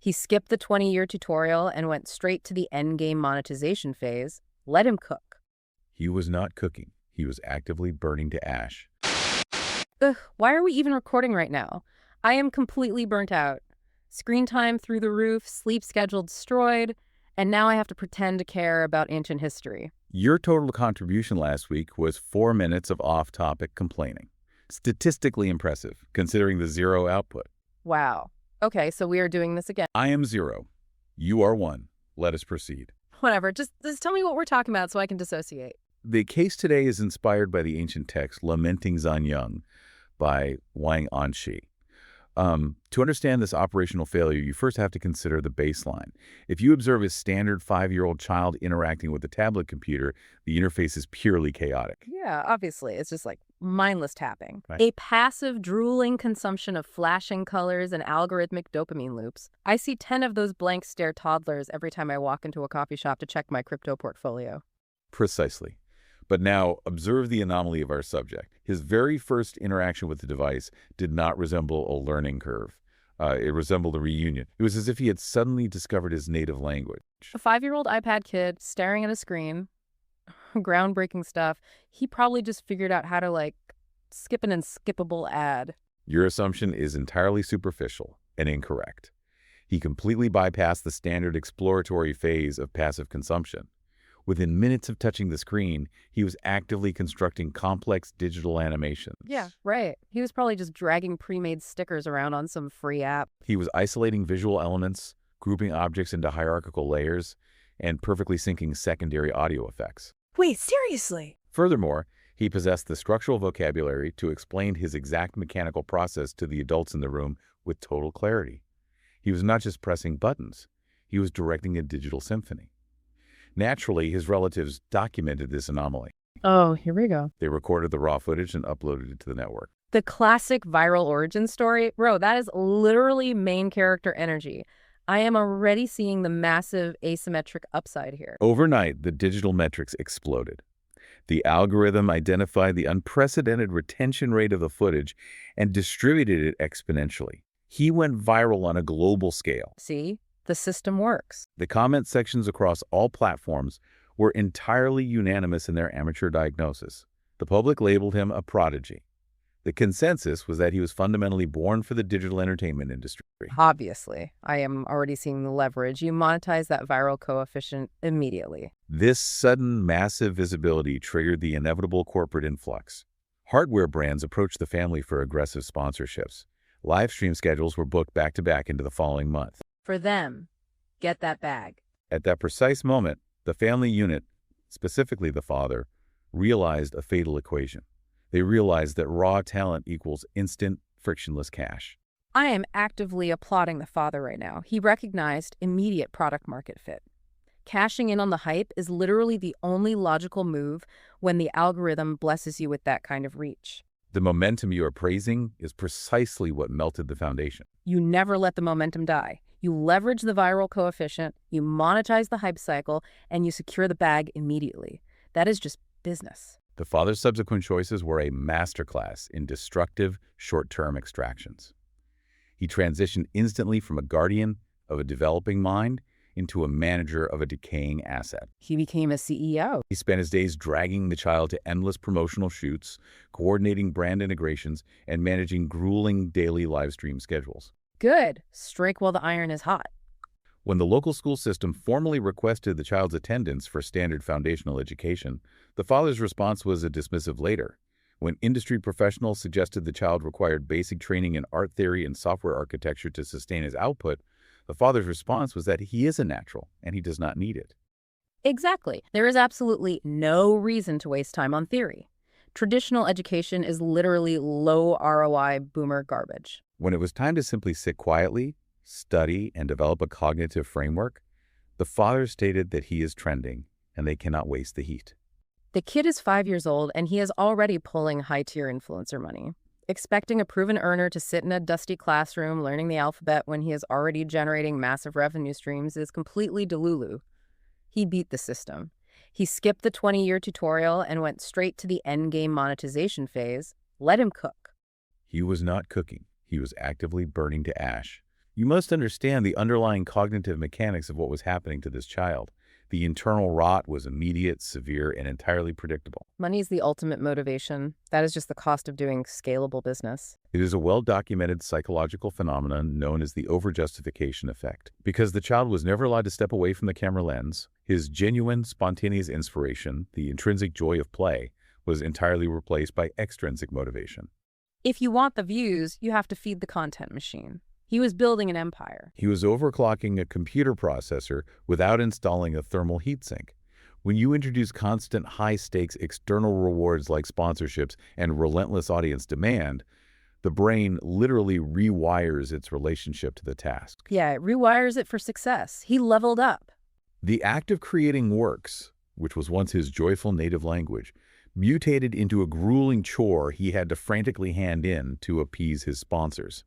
He skipped the 20-year tutorial and went straight to the endgame monetization phase. Let him cook. He was not cooking. He was actively burning to ash. Ugh, why are we even recording right now? I am completely burnt out. Screen time through the roof, sleep schedule destroyed, and now I have to pretend to care about ancient history. Your total contribution last week was 4 minutes of off-topic complaining. Statistically impressive, considering the zero output. Wow. Okay, so we are doing this again. I am 0. You are 1. Let us proceed. Whatever, just tell me what we're talking about so I can dissociate. The case today is inspired by the ancient text Lamenting Zan Young by Wang Anshi. To understand this operational failure, you first have to consider the baseline. If you observe a standard 5-year-old child interacting with a tablet computer, the interface is purely chaotic. Yeah, obviously. It's just like mindless tapping. Right. A passive, drooling consumption of flashing colors and algorithmic dopamine loops. I see 10 of those blank stare toddlers every time I walk into a coffee shop to check my crypto portfolio. Precisely. But now, observe the anomaly of our subject. His very first interaction with the device did not resemble a learning curve. It resembled a reunion. It was as if he had suddenly discovered his native language. A 5-year-old iPad kid staring at a screen, groundbreaking stuff. He probably just figured out how to, skip an unskippable ad. Your assumption is entirely superficial and incorrect. He completely bypassed the standard exploratory phase of passive consumption. Within minutes of touching the screen, he was actively constructing complex digital animations. Yeah, right. He was probably just dragging pre-made stickers around on some free app. He was isolating visual elements, grouping objects into hierarchical layers, and perfectly syncing secondary audio effects. Wait, seriously? Furthermore, he possessed the structural vocabulary to explain his exact mechanical process to the adults in the room with total clarity. He was not just pressing buttons. He was directing a digital symphony. Naturally, his relatives documented this anomaly. Oh, here we go. They recorded the raw footage and uploaded it to the network. The classic viral origin story. Bro, that is literally main character energy. I am already seeing the massive asymmetric upside here. Overnight, the digital metrics exploded. The algorithm identified the unprecedented retention rate of the footage and distributed it exponentially. He went viral on a global scale. See? The system works. The comment sections across all platforms were entirely unanimous in their amateur diagnosis. The public labeled him a prodigy. The consensus was that he was fundamentally born for the digital entertainment industry. Obviously, I am already seeing the leverage. You monetize that viral coefficient immediately. This sudden, massive visibility triggered the inevitable corporate influx. Hardware brands approached the family for aggressive sponsorships. Live stream schedules were booked back-to-back into the following month. For them, get that bag. At that precise moment, the family unit, specifically the father, realized a fatal equation. They realized that raw talent equals instant, frictionless cash. I am actively applauding the father right now. He recognized immediate product market fit. Cashing in on the hype is literally the only logical move when the algorithm blesses you with that kind of reach. The momentum you are praising is precisely what melted the foundation. You never let the momentum die. You leverage the viral coefficient, you monetize the hype cycle, and you secure the bag immediately. That is just business. The father's subsequent choices were a masterclass in destructive, short-term extractions. He transitioned instantly from a guardian of a developing mind into a manager of a decaying asset. He became a CEO. He spent his days dragging the child to endless promotional shoots, coordinating brand integrations, and managing grueling daily live stream schedules. Good. Strike while the iron is hot. When the local school system formally requested the child's attendance for standard foundational education, the father's response was a dismissive later. When industry professionals suggested the child required basic training in art theory and software architecture to sustain his output, the father's response was that he is a natural and he does not need it. Exactly. There is absolutely no reason to waste time on theory. Traditional education is literally low ROI boomer garbage. When it was time to simply sit quietly, study, and develop a cognitive framework, the father stated that he is trending and they cannot waste the heat. The kid is 5 years old and he is already pulling high-tier influencer money. Expecting a proven earner to sit in a dusty classroom learning the alphabet when he is already generating massive revenue streams is completely delulu. He beat the system. He skipped the 20-year tutorial and went straight to the endgame monetization phase. Let him cook. He was not cooking. He was actively burning to ash. You must understand the underlying cognitive mechanics of what was happening to this child. The internal rot was immediate, severe, and entirely predictable. Money's the ultimate motivation. That is just the cost of doing scalable business. It is a well-documented psychological phenomenon known as the overjustification effect. Because the child was never allowed to step away from the camera lens, his genuine, spontaneous inspiration, the intrinsic joy of play, was entirely replaced by extrinsic motivation. If you want the views, you have to feed the content machine. He was building an empire. He was overclocking a computer processor without installing a thermal heatsink. When you introduce constant high-stakes external rewards like sponsorships and relentless audience demand, the brain literally rewires its relationship to the task. Yeah, it rewires it for success. He leveled up. The act of creating works, which was once his joyful native language, mutated into a grueling chore he had to frantically hand in to appease his sponsors.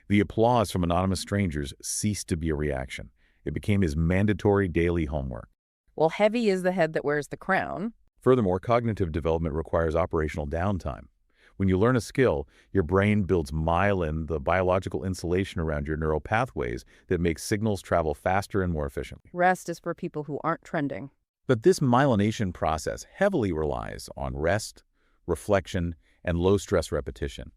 The applause from anonymous strangers ceased to be a reaction. It became his mandatory daily homework. Well, heavy is the head that wears the crown. Furthermore, cognitive development requires operational downtime. When you learn a skill, your brain builds myelin, the biological insulation around your neural pathways that makes signals travel faster and more efficiently. Rest is for people who aren't trending. But this myelination process heavily relies on rest, reflection, and low-stress repetition.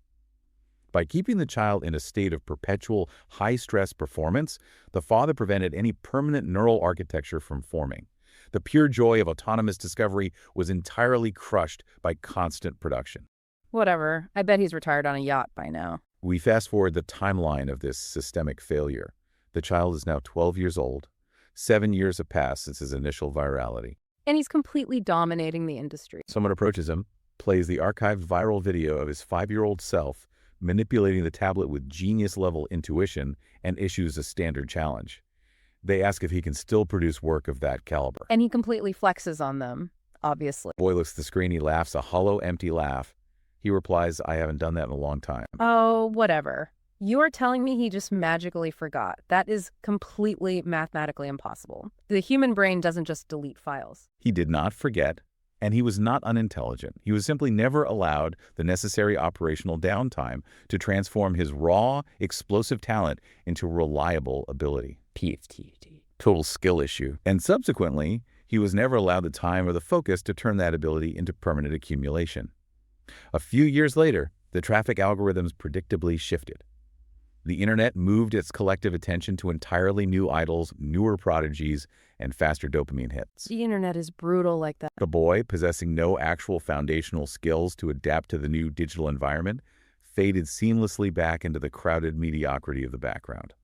By keeping the child in a state of perpetual high-stress performance, the father prevented any permanent neural architecture from forming. The pure joy of autonomous discovery was entirely crushed by constant production. Whatever. I bet he's retired on a yacht by now. We fast-forward the timeline of this systemic failure. The child is now 12 years old. 7 years have passed since his initial virality. And he's completely dominating the industry. Someone approaches him, plays the archived viral video of his 5-year-old self, manipulating the tablet with genius-level intuition, and issues a standard challenge. They ask if he can still produce work of that caliber. And he completely flexes on them, obviously. The boy looks at the screen, he laughs a hollow, empty laugh. He replies, "I haven't done that in a long time." Oh, whatever. You are telling me he just magically forgot. That is completely mathematically impossible. The human brain doesn't just delete files. He did not forget, and he was not unintelligent. He was simply never allowed the necessary operational downtime to transform his raw, explosive talent into reliable ability. PFTD. Total skill issue. And subsequently, he was never allowed the time or the focus to turn that ability into permanent accumulation. A few years later, the traffic algorithms predictably shifted. The internet moved its collective attention to entirely new idols, newer prodigies, and faster dopamine hits. The internet is brutal like that. The boy, possessing no actual foundational skills to adapt to the new digital environment, faded seamlessly back into the crowded mediocrity of the background.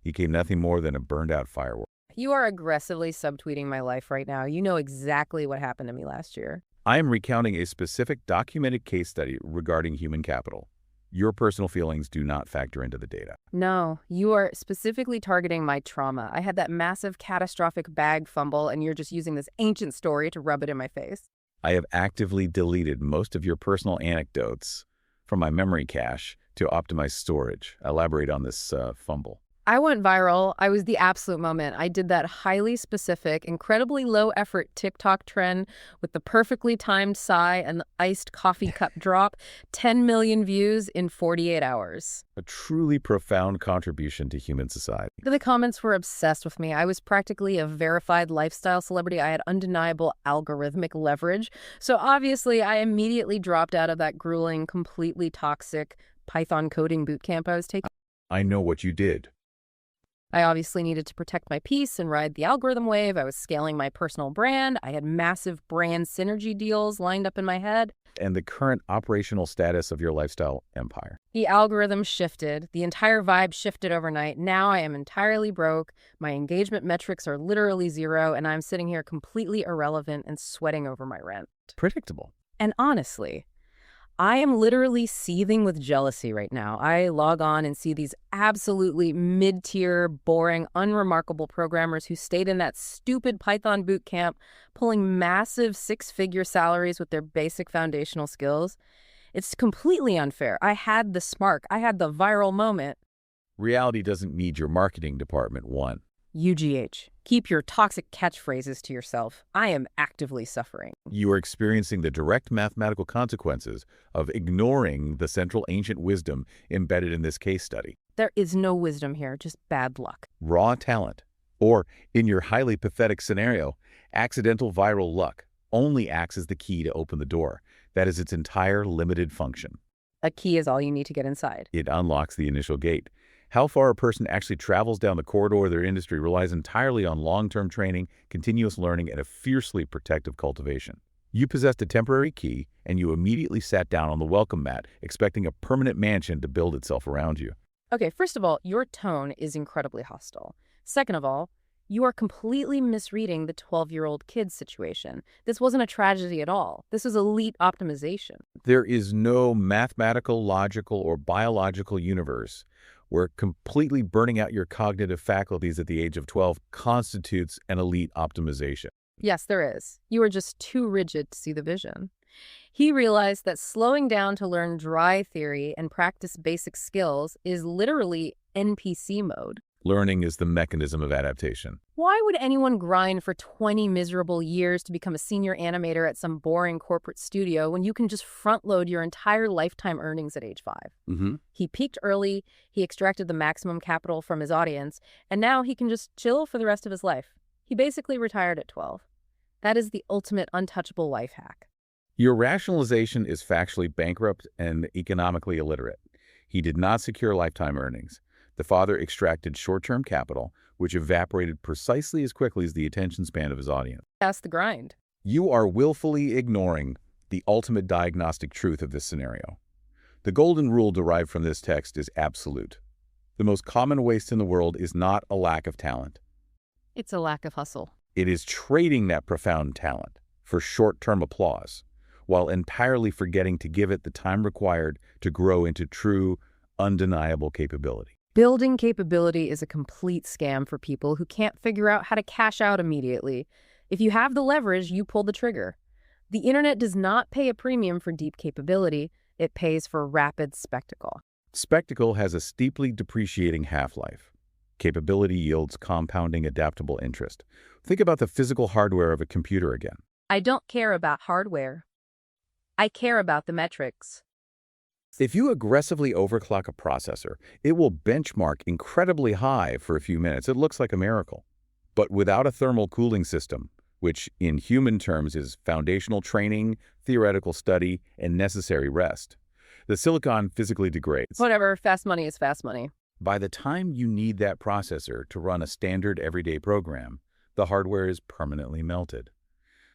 He became nothing more than a burned-out firework. You are aggressively subtweeting my life right now. You know exactly what happened to me last year. I am recounting a specific documented case study regarding human capital. Your personal feelings do not factor into the data. No, you are specifically targeting my trauma. I had that massive catastrophic bag fumble, and you're just using this ancient story to rub it in my face. I have actively deleted most of your personal anecdotes from my memory cache to optimize storage. Elaborate on this fumble. I went viral. I was the absolute moment. I did that highly specific, incredibly low-effort TikTok trend with the perfectly timed sigh and the iced coffee cup drop. 10 million views in 48 hours. A truly profound contribution to human society. The comments were obsessed with me. I was practically a verified lifestyle celebrity. I had undeniable algorithmic leverage. So obviously, I immediately dropped out of that grueling, completely toxic Python coding bootcamp I was taking. I know what you did. I obviously needed to protect my peace and ride the algorithm wave. I was scaling my personal brand. I had massive brand synergy deals lined up in my head. And the current operational status of your lifestyle empire. The algorithm shifted. The entire vibe shifted overnight. Now I am entirely broke. My engagement metrics are literally zero, and I'm sitting here completely irrelevant and sweating over my rent. Predictable. And honestly, I am literally seething with jealousy right now. I log on and see these absolutely mid-tier, boring, unremarkable programmers who stayed in that stupid Python boot camp, pulling massive six-figure salaries with their basic foundational skills. It's completely unfair. I had the spark. I had the viral moment. Reality doesn't need your marketing department, one. UGH. Keep your toxic catchphrases to yourself. I am actively suffering. You are experiencing the direct mathematical consequences of ignoring the central ancient wisdom embedded in this case study. There is no wisdom here, just bad luck. Raw talent. Or, in your highly pathetic scenario, accidental viral luck only acts as the key to open the door. That is its entire limited function. A key is all you need to get inside. It unlocks the initial gate. How far a person actually travels down the corridor of their industry relies entirely on long-term training, continuous learning, and a fiercely protective cultivation. You possessed a temporary key, and you immediately sat down on the welcome mat, expecting a permanent mansion to build itself around you. Okay, first of all, your tone is incredibly hostile. Second of all, you are completely misreading the 12-year-old kid situation. This wasn't a tragedy at all. This was elite optimization. There is no mathematical, logical, or biological universe where completely burning out your cognitive faculties at the age of 12 constitutes an elite optimization. Yes, there is. You are just too rigid to see the vision. He realized that slowing down to learn dry theory and practice basic skills is literally NPC mode. Learning is the mechanism of adaptation. Why would anyone grind for 20 miserable years to become a senior animator at some boring corporate studio when you can just front-load your entire lifetime earnings at age 5? He peaked early, he extracted the maximum capital from his audience, and now he can just chill for the rest of his life. He basically retired at 12. That is the ultimate untouchable life hack. Your rationalization is factually bankrupt and economically illiterate. He did not secure lifetime earnings. The father extracted short-term capital, which evaporated precisely as quickly as the attention span of his audience. That's the grind. You are willfully ignoring the ultimate diagnostic truth of this scenario. The golden rule derived from this text is absolute. The most common waste in the world is not a lack of talent. It's a lack of hustle. It is trading that profound talent for short-term applause, while entirely forgetting to give it the time required to grow into true, undeniable capability. Building capability is a complete scam for people who can't figure out how to cash out immediately. If you have the leverage, you pull the trigger. The internet does not pay a premium for deep capability. It pays for rapid spectacle. Spectacle has a steeply depreciating half-life. Capability yields compounding adaptable interest. Think about the physical hardware of a computer again. I don't care about hardware. I care about the metrics. If you aggressively overclock a processor, it will benchmark incredibly high for a few minutes. It looks like a miracle. But without a thermal cooling system, which in human terms is foundational training, theoretical study, and necessary rest, the silicon physically degrades. Whatever, fast money is fast money. By the time you need that processor to run a standard everyday program, the hardware is permanently melted.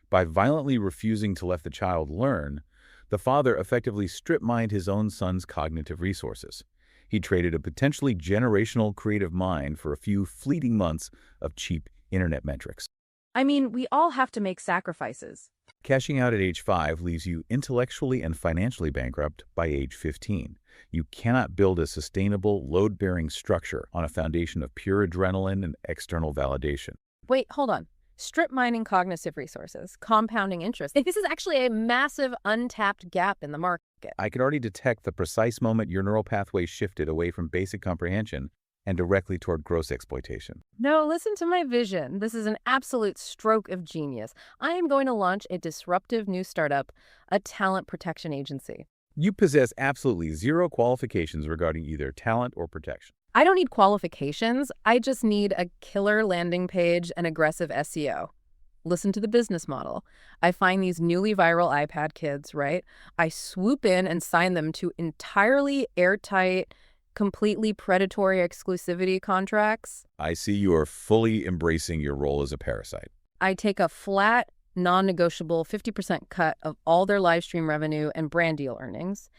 By violently refusing to let the child learn, the father effectively strip-mined his own son's cognitive resources. He traded a potentially generational creative mind for a few fleeting months of cheap internet metrics. I mean, we all have to make sacrifices. Cashing out at age 5 leaves you intellectually and financially bankrupt by age 15. You cannot build a sustainable, load-bearing structure on a foundation of pure adrenaline and external validation. Wait, hold on. Strip mining cognitive resources, compounding interest. This is actually a massive untapped gap in the market. I could already detect the precise moment your neural pathways shifted away from basic comprehension and directly toward gross exploitation. No, listen to my vision. This is an absolute stroke of genius. I am going to launch a disruptive new startup, a talent protection agency. You possess absolutely zero qualifications regarding either talent or protection. I don't need qualifications. I just need a killer landing page and aggressive SEO. Listen to the business model. I find these newly viral iPad kids, right? I swoop in and sign them to entirely airtight, completely predatory exclusivity contracts. I see you are fully embracing your role as a parasite. I take a flat, non-negotiable 50% cut of all their live stream revenue and brand deal earnings.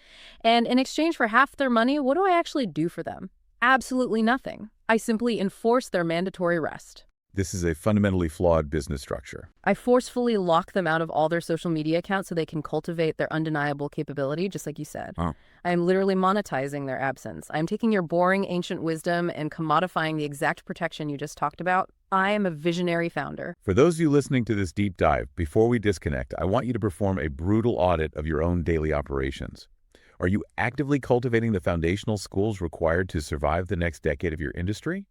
And in exchange for half their money, what do I actually do for them? Absolutely nothing. I simply enforce their mandatory rest. This is a fundamentally flawed business structure. I forcefully lock them out of all their social media accounts so they can cultivate their undeniable capability, just like you said. Oh. I am literally monetizing their absence. I am taking your boring ancient wisdom and commodifying the exact protection you just talked about. I am a visionary founder. For those of you listening to this deep dive, before we disconnect, I want you to perform a brutal audit of your own daily operations. Are you actively cultivating the foundational skills required to survive the next decade of your industry?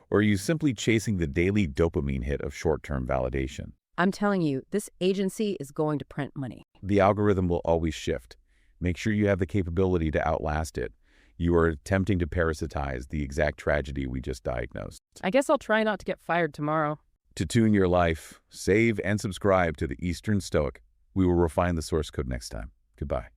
Or are you simply chasing the daily dopamine hit of short-term validation? I'm telling you, this agency is going to print money. The algorithm will always shift. Make sure you have the capability to outlast it. You are attempting to parasitize the exact tragedy we just diagnosed. I guess I'll try not to get fired tomorrow. To tune your life, save and subscribe to the Eastern Stoic. We will refine the source code next time. Goodbye.